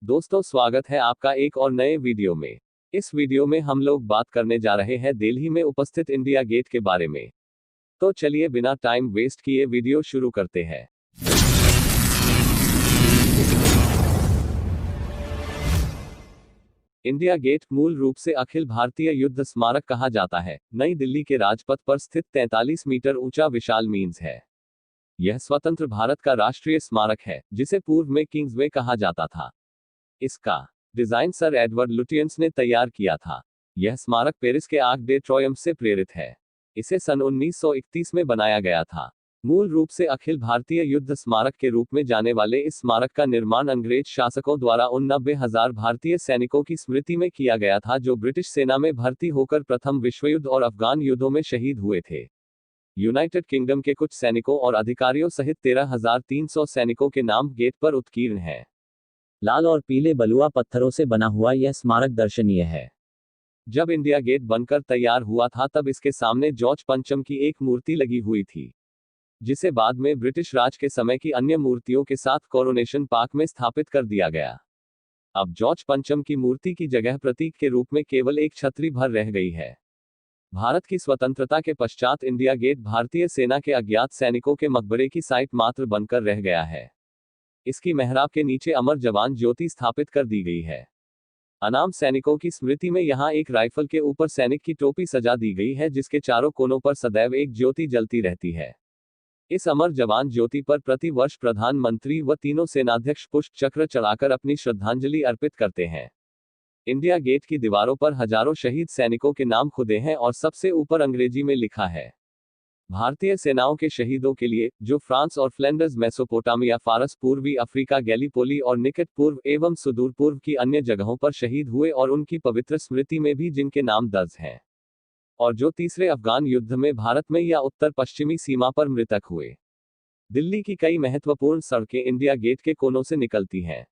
दोस्तों, स्वागत है आपका एक और नए वीडियो में। इस वीडियो में हम लोग बात करने जा रहे हैं दिल्ली में उपस्थित इंडिया गेट के बारे में। तो चलिए बिना टाइम वेस्ट किए वीडियो शुरू करते हैं। इंडिया गेट मूल रूप से अखिल भारतीय युद्ध स्मारक कहा जाता है। नई दिल्ली के राजपथ पर स्थित 43 मीटर ऊंचा विशाल मीन्स है। यह स्वतंत्र भारत का राष्ट्रीय स्मारक है, जिसे पूर्व में किंग्सवे कहा जाता था। इसका डिजाइन सर एडवर्ड लुटियंस ने तैयार किया था। यह स्मारक पेरिस के आर्क डे ट्रोयम्फ से प्रेरित है। इसे सन 1931 में बनाया गया था। मूल रूप से अखिल भारतीय युद्ध स्मारक के रूप में जाने वाले इस स्मारक का निर्माण अंग्रेज शासकों द्वारा उन 90,000 भारतीय सैनिकों की स्मृति में किया गया था जो ब्रिटिश सेना में भर्ती होकर प्रथम विश्व युद्ध और अफगान युद्धों में शहीद हुए थे। यूनाइटेड किंगडम के कुछ सैनिकों और अधिकारियों सहित 13,300 सैनिकों के नाम गेट पर उत्कीर्ण हैं। लाल और पीले बलुआ पत्थरों से बना हुआ यह स्मारक दर्शनीय है। जब इंडिया गेट बनकर तैयार हुआ था तब इसके सामने जॉर्ज पंचम की एक मूर्ति लगी हुई थी, जिसे बाद में ब्रिटिश राज के समय की अन्य मूर्तियों के साथ कोरोनेशन पार्क में स्थापित कर दिया गया। अब जॉर्ज पंचम की मूर्ति की जगह प्रतीक के रूप में केवल एक छतरी भर रह गई है। भारत की स्वतंत्रता के पश्चात इंडिया गेट भारतीय सेना के अज्ञात सैनिकों के मकबरे की साइट मात्र बनकर रह गया है। इसकी मेहराब के नीचे अमर जवान ज्योति स्थापित कर दी गई है। अनाम सैनिकों की स्मृति में यहां एक राइफल के ऊपर सैनिक की टोपी सजा दी गई है, जिसके चारों कोनों पर सदैव एक ज्योति जलती रहती है। इस अमर जवान ज्योति पर प्रति वर्ष प्रधानमंत्री व तीनों सेनाध्यक्ष पुष्प चक्र चढ़ाकर अपनी श्रद्धांजलि अर्पित करते हैं। इंडिया गेट की दीवारों पर हजारों शहीद सैनिकों के नाम खुदे हैं और सबसे ऊपर अंग्रेजी में लिखा है, भारतीय सेनाओं के शहीदों के लिए, जो फ्रांस और फ्लैंडर्स, मेसोपोटामिया, फारस, पूर्वी अफ्रीका, गैलीपोली और निकट पूर्व एवं सुदूर पूर्व की अन्य जगहों पर शहीद हुए और उनकी पवित्र स्मृति में भी जिनके नाम दर्ज हैं, और जो तीसरे अफगान युद्ध में भारत में या उत्तर पश्चिमी सीमा पर मृतक हुए। दिल्ली की कई महत्वपूर्ण सड़कें इंडिया गेट के कोनों से निकलती हैं।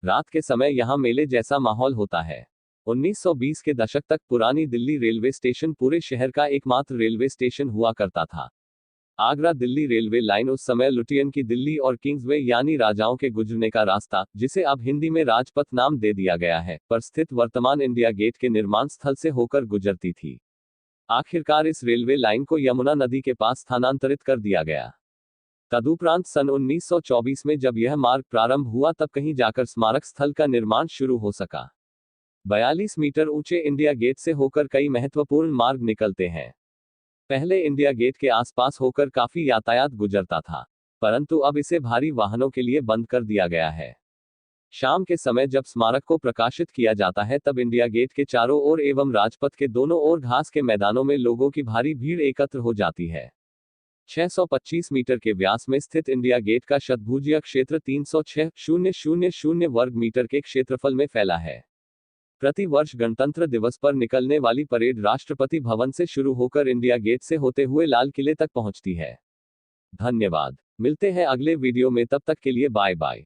रात के समय यहां मेले जैसा माहौल होता है। 1920 के दशक तक पुरानी दिल्ली रेलवे स्टेशन पूरे शहर का एकमात्र रेलवे स्टेशन हुआ करता था। आगरा दिल्ली रेलवे लाइन उस समय लुटियन की दिल्ली और किंग्सवे यानी राजाओं के गुजरने का रास्ता, जिसे अब हिंदी में राजपथ नाम दे दिया गया है, पर स्थित वर्तमान इंडिया गेट के निर्माण स्थल से होकर गुजरती थी। आखिरकार इस रेलवे लाइन को यमुना नदी के पास स्थानांतरित कर दिया गया। तदुपरांत सन 1924 में जब यह मार्ग प्रारंभ हुआ तब कहीं जाकर स्मारक स्थल का निर्माण शुरू हो सका। 42 मीटर ऊंचे इंडिया गेट से होकर कई महत्वपूर्ण मार्ग निकलते हैं। पहले इंडिया गेट के आसपास होकर काफी यातायात गुजरता था, परंतु अब इसे भारी वाहनों के लिए बंद कर दिया गया है। शाम के समय जब स्मारक को प्रकाशित किया जाता है तब इंडिया गेट के चारों ओर एवं राजपथ के दोनों ओर घास के मैदानों में लोगों की भारी भीड़ एकत्र हो जाती है। 625 मीटर के व्यास में स्थित इंडिया गेट का शतभुजीय क्षेत्र 306,000 वर्ग मीटर के क्षेत्रफल में फैला है। प्रति वर्ष गणतंत्र दिवस पर निकलने वाली परेड राष्ट्रपति भवन से शुरू होकर इंडिया गेट से होते हुए लाल किले तक पहुंचती है। धन्यवाद। मिलते हैं अगले वीडियो में, तब तक के लिए बाय बाय।